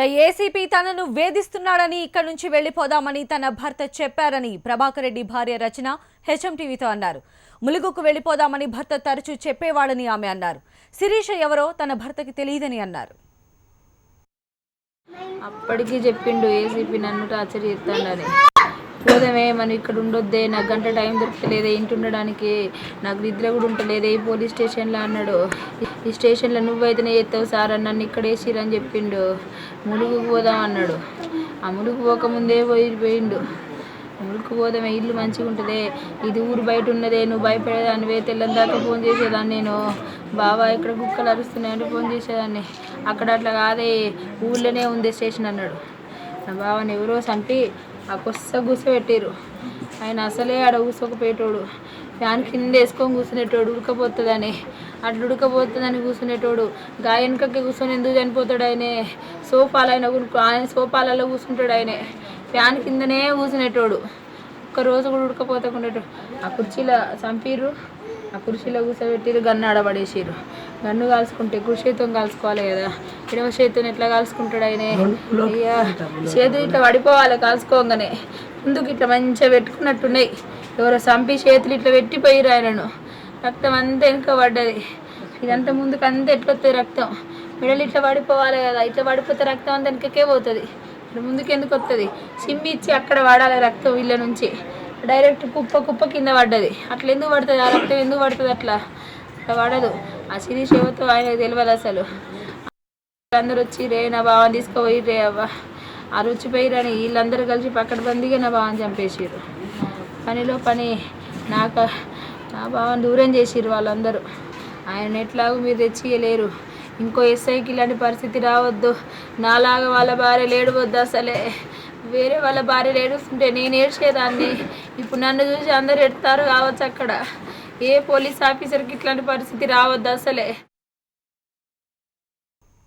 ACP తనను వేధిస్తున్నాడని ఇక్కడి నుంచి వెళ్లిపోదామని తన భర్త చెప్పారని ప్రభాకర్ రెడ్డి భార్య రచన హెచ్ఎంటీవీతో అన్నారు. ములుగుకు వెళ్లిపోదామని భర్త తరచూ చెప్పేవాడని ఆమె అన్నారు. శిరీష ఎవరో తన భర్తకి తెలియదని అన్నారు. అప్పటికి చెప్పిండు ఏసీపీ నన్ను టార్చర్ చేస్తాడని. పోదమే, మనం ఇక్కడ ఉండొద్దే, నాకు గంట టైం దొరకలేదే, ఇంటి ఉండడానికి నాకు నిద్ర కూడా ఉంటలేదే ఈ పోలీస్ స్టేషన్లో అన్నాడు. ఈ స్టేషన్లో నువ్వైతేనే చేస్తావు సార్ అని నన్ను ఇక్కడ వేసిరని చెప్పిండు. ములుగుకు పోదాం అన్నాడు. ఆ ములుగు పోకముందే పోయిండు. ములుగు పోదామే, ఇల్లు మంచిగా ఉంటుందే, ఇది ఊరు బయట ఉన్నదే, నువ్వు భయపడేదానివే, తెల్లని దాకా ఫోన్ చేసేదాన్ని నేను. బాబా ఇక్కడ కుక్కలు అరుస్తున్నాయంటే ఫోన్ చేసేదాన్ని. అక్కడ అట్లా కాదే, ఊళ్ళోనే ఉంది స్టేషన్ అన్నాడు. నా బావని ఎవరో చంపి ఆ కూర్చోబెట్టారు. ఆయన అసలే ఆడ కూర్చోకపోయేటోడు, ఫ్యాన్ కింద వేసుకొని కూర్చునేటోడు, ఉడకపోతుందని. అట్లా ఉడకపోతుందని కూర్చునేటోడు. వెనకకి కూర్చొని ఎందుకు చనిపోతాడు? ఆయనే ఆయన సోఫాలలో కూర్చుంటాడు. ఆయనే ఫ్యాన్ కిందనే కూర్చునేటోడు. ఒక్కరోజు కూడా ఉడకపోతకుండేటోడు. ఆ కుర్చీలో చంపిర్రు, ఆ కుర్చీలో కూర్చోబెట్టిరు, గన్ను ఆడబడేసిర్రు. గన్ను కాల్చుకుంటే కుడి చేతితో కాల్చుకోవాలి కదా, ఎడమ చేతితో ఎట్లా కాల్చుకుంటాడు? ఆయనే ఇక చేతులు ఇట్లా పడిపోవాలి కాల్చుకోగానే. ముందుకు ఇట్లా మంచిగా పెట్టుకున్నట్టున్నాయి. ఎవరో చంపి చేతులు ఇట్లా పెట్టిపోయిరు ఆయనను. రక్తం అంతా వెనుక పడ్డది. ఇదంతా ముందుకు అంతా ఎట్లా వస్తుంది రక్తం? మెడలు ఇట్లా పడిపోవాలి కదా, ఇట్లా పడిపోతే రక్తం అంతా వెనకకే పోతుంది. ఇట్లా ముందుకు ఎందుకు వస్తుంది? సింబి ఇచ్చి అక్కడ పడాలి రక్తం. వీళ్ళ నుంచి డైరెక్ట్ కుప్ప కింద పడ్డది. అట్లా ఎందుకు పడుతుంది? ఆ రక్తం ఎందుకు పడుతుంది? అట్లా పడదు. ఆ శిరీష్ ఎవరితో ఆయనకు తెలియదు అసలు. అందరూ వచ్చి రే నా బావని తీసుకుపోయి రే అవ్వ ఆ రుచిపోయిరని వీళ్ళందరూ కలిసి పక్కన బందిగా నా బావని చంపేసిర్రు. పనిలో పని నా బావని దూరం చేసిర్రు వాళ్ళందరూ. ఆయన ఎట్లాగో మీరు తెచ్చియలేరు. ఇంకో ఎస్ఐకి ఇలాంటి పరిస్థితి రావద్దు. నాలాగా వాళ్ళ భార్య ఏడవద్దు. అసలే వేరే వాళ్ళ భార్యలు ఏడుస్తుంటే నేను ఏడ్చేదాన్ని. ఇప్పుడు నన్ను చూసి అందరు ఎడతారు కావచ్చు. అక్కడ ఏ పోలీస్ ఆఫీసర్కి ఇట్లాంటి పరిస్థితి రావద్దు అసలే.